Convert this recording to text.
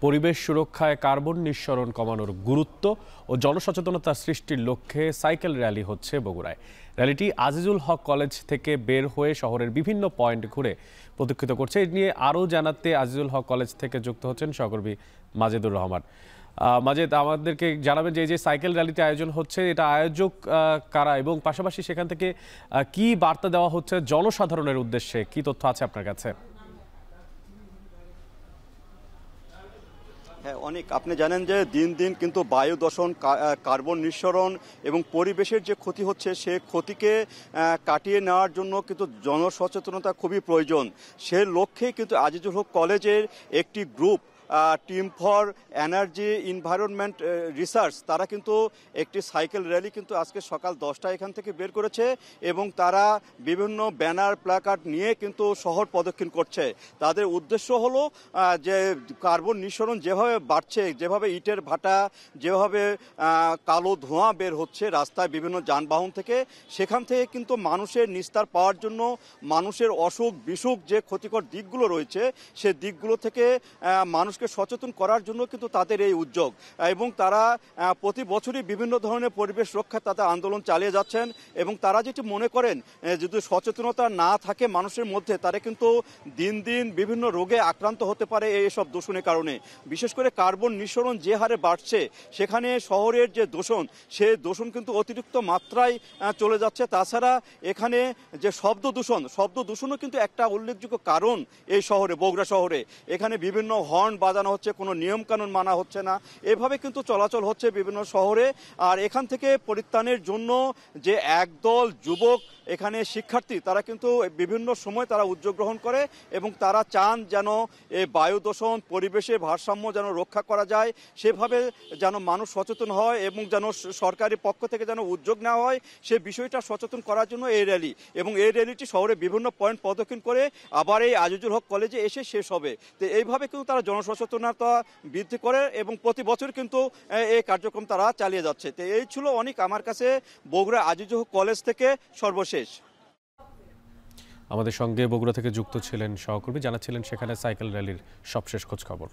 পরিবেশ সুরক্ষায় কার্বন নিঃসরণ কমানোর গুরুত্ব ও জনসচেতনতা সৃষ্টির লক্ষ্যে সাইকেল র্যালি হচ্ছে বগুড়ায়। র্যালিটি আজিজুল হক কলেজ থেকে বের হয়ে শহরের বিভিন্ন পয়েন্ট ঘুরে প্রদক্ষিত করছে। এ নিয়ে আরও জানাতে আজিজুল হক কলেজ থেকে যুক্ত হচ্ছেন সহকর্মী মাজেদুর রহমান। মাজেদ, আমাদেরকে জানাবেন যে এই যে সাইকেল র্যালিতে আয়োজন হচ্ছে, এটা আয়োজক কারা এবং পাশাপাশি সেখান থেকে কি বার্তা দেওয়া হচ্ছে জনসাধারণের উদ্দেশ্যে, কি তথ্য আছে আপনার কাছে? হ্যাঁ, অনেক আপনি জানেন যে দিন দিন কিন্তু বায়ু দূষণ, কার্বন নিঃসরণ এবং পরিবেশের যে ক্ষতি হচ্ছে, সে ক্ষতিকে কাটিয়ে নেওয়ার জন্য কিন্তু জনসচেতনতা খুবই প্রয়োজন। সে লক্ষ্যে কিন্তু আজিজুল হক কলেজের একটি group team for energy environment research, তারা কিন্তু একটি সাইকেল র্যালি কিন্তু আজকে সকাল 10টায় এখান থেকে বের করেছে এবং তারা বিভিন্ন ব্যানার প্ল্যাকার্ড নিয়ে কিন্তু শহর প্রদক্ষিণ করছে। তাদের উদ্দেশ্য হলো যে কার্বন নিঃসরণ যেভাবে বাড়ছে, যেভাবে ইটের ভাটা, যেভাবে কালো ধোঁয়া বের হচ্ছে রাস্তায় বিভিন্ন যানবাহন থেকে, সেখান থেকে কিন্তু মানুষের নিস্তার পাওয়ার জন্য, মানুষের অসুখ বিসুখ যে ক্ষতিকর দিকগুলো রয়েছে সে দিকগুলো থেকে মানুষ সচেতন করার জন্য কিন্তু তাদের এই উদ্যোগ। এবং তারা প্রতি বছরই বিভিন্ন ধরনের পরিবেশ রক্ষা তাদের আন্দোলন চালিয়ে যাচ্ছেন এবং তারা যেটি মনে করেন যদি সচেতনতা না থাকে মানুষের মধ্যে, তারা কিন্তু দিন দিন বিভিন্ন রোগে আক্রান্ত হতে পারে এইসব দূষণের কারণে। বিশেষ করে কার্বন নিঃসরণ যে হারে বাড়ছে, সেখানে শহরের যে দূষণ, সে দূষণ কিন্তু অতিরিক্ত মাত্রায় চলে যাচ্ছে। তাছাড়া এখানে যে শব্দ দূষণও কিন্তু একটা উল্লেখযোগ্য কারণ এই শহরে, বগুড়া শহরে। এখানে বিভিন্ন হর্ন বাজানো হচ্ছে, কোনো নিয়ম কানুন মানা হচ্ছে না, এভাবে কিন্তু চলাচল হচ্ছে বিভিন্ন শহরে। আর এখান থেকে পরিত্রাণের জন্য যে একদল যুবক এখানে শিক্ষার্থী, তারা কিন্তু বিভিন্ন সময় তারা উদ্যোগ গ্রহণ করে এবং তারা চান যেন এই বায়ু দূষণ, পরিবেশের ভারসাম্য যেন রক্ষা করা যায়, সেভাবে যেন মানুষ সচেতন হয় এবং যেন সরকারি পক্ষ থেকে যেন উদ্যোগ নেওয়া হয়, সে বিষয়টা সচেতন করার জন্য এই র্যালি। এবং এই র্যালিটি শহরে বিভিন্ন পয়েন্ট প্রদক্ষিণ করে আবার এই আজিজুল হক কলেজে এসে শেষ হবে। তো এইভাবে কিন্তু তারা জনসচেতনতা বৃদ্ধি করে এবং প্রতি বছর কিন্তু এই কার্যক্রম তারা চালিয়ে যাচ্ছে। তো এই ছিল অনেক আমার কাছে বগুড়া আজিজুল হক কলেজ থেকে সর্বশেষ। আমাদের সঙ্গে বগুড়া থেকে যুক্ত ছিলেন সহকর্মী, জানাচ্ছিলেন সেখানে সাইকেল র্যালির সবশেষ খোঁজ খবর।